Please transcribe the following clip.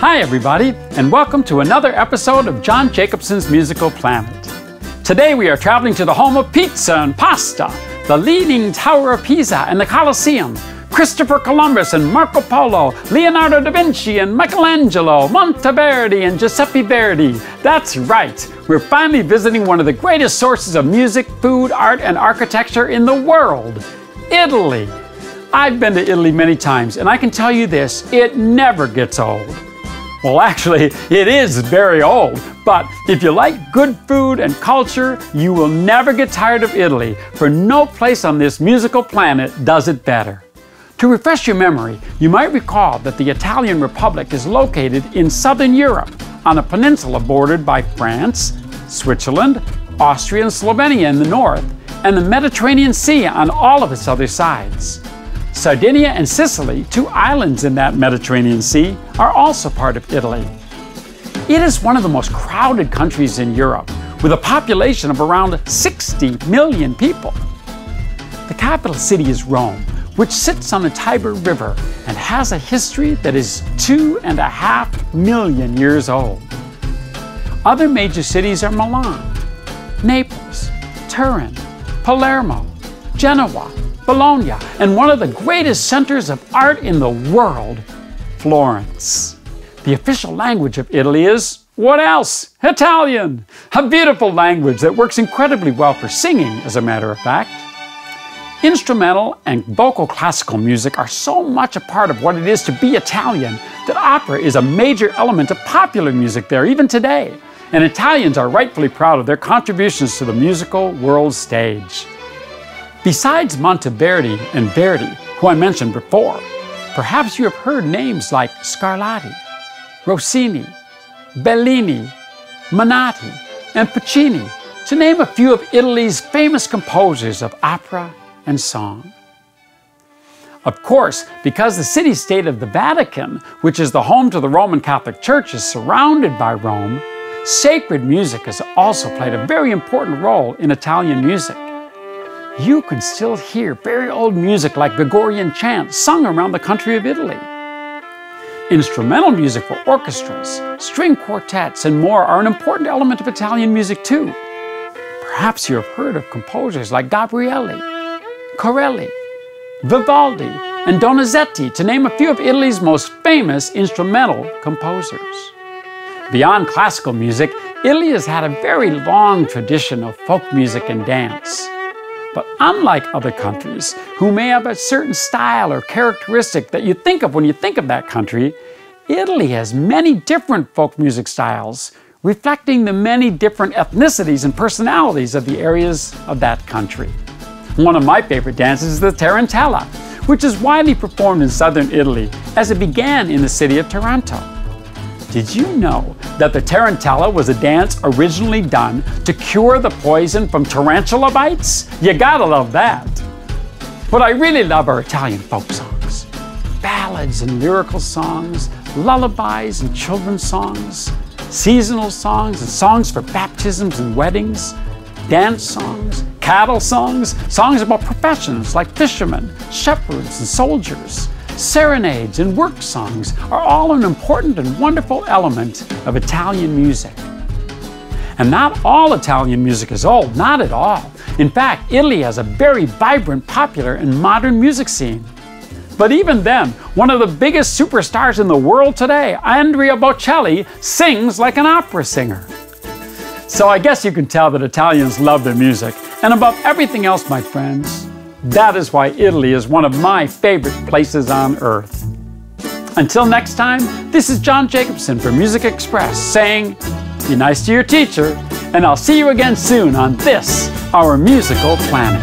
Hi everybody, and welcome to another episode of John Jacobson's Musical Planet. Today we are traveling to the home of pizza and pasta, the Leaning Tower of Pisa and the Colosseum, Christopher Columbus and Marco Polo, Leonardo da Vinci and Michelangelo, Monteverdi and Giuseppe Verdi. That's right, we're finally visiting one of the greatest sources of music, food, art, and architecture in the world, Italy. I've been to Italy many times, and I can tell you this, it never gets old. Well, actually, it is very old, but if you like good food and culture, you will never get tired of Italy, for no place on this musical planet does it better. To refresh your memory, you might recall that the Italian Republic is located in southern Europe, on a peninsula bordered by France, Switzerland, Austria and Slovenia in the north, and the Mediterranean Sea on all of its other sides. Sardinia and Sicily, two islands in that Mediterranean Sea, are also part of Italy. It is one of the most crowded countries in Europe, with a population of around 60 million people. The capital city is Rome, which sits on the Tiber River and has a history that is 2.5 million years old. Other major cities are Milan, Naples, Turin, Palermo, Genoa, Bologna, and one of the greatest centers of art in the world, Florence. The official language of Italy is, what else? Italian! A beautiful language that works incredibly well for singing, as a matter of fact. Instrumental and vocal classical music are so much a part of what it is to be Italian that opera is a major element of popular music there even today, and Italians are rightfully proud of their contributions to the musical world stage. Besides Monteverdi and Verdi, who I mentioned before, perhaps you have heard names like Scarlatti, Rossini, Bellini, Menotti, and Puccini, to name a few of Italy's famous composers of opera and song. Of course, because the city-state of the Vatican, which is the home to the Roman Catholic Church, is surrounded by Rome, sacred music has also played a very important role in Italian music. You can still hear very old music like Gregorian chant sung around the country of Italy. Instrumental music for orchestras, string quartets, and more are an important element of Italian music too. Perhaps you have heard of composers like Gabrieli, Corelli, Vivaldi, and Donizetti, to name a few of Italy's most famous instrumental composers. Beyond classical music, Italy has had a very long tradition of folk music and dance. But unlike other countries, who may have a certain style or characteristic that you think of when you think of that country, Italy has many different folk music styles, reflecting the many different ethnicities and personalities of the areas of that country. One of my favorite dances is the Tarantella, which is widely performed in southern Italy, as it began in the city of Taranto. Did you know that the Tarantella was a dance originally done to cure the poison from tarantula bites? You gotta love that. What I really love are Italian folk songs. Ballads and lyrical songs, lullabies and children's songs, seasonal songs and songs for baptisms and weddings, dance songs, cattle songs, songs about professions like fishermen, shepherds, and soldiers. Serenades and work songs are all an important and wonderful element of Italian music. And not all Italian music is old, not at all. In fact, Italy has a very vibrant, popular, and modern music scene. But even then, one of the biggest superstars in the world today, Andrea Bocelli, sings like an opera singer. So I guess you can tell that Italians love their music. And above everything else, my friends, that is why Italy is one of my favorite places on earth. Until next time, this is John Jacobson for Music Express saying, be nice to your teacher, and I'll see you again soon on this, our musical planet.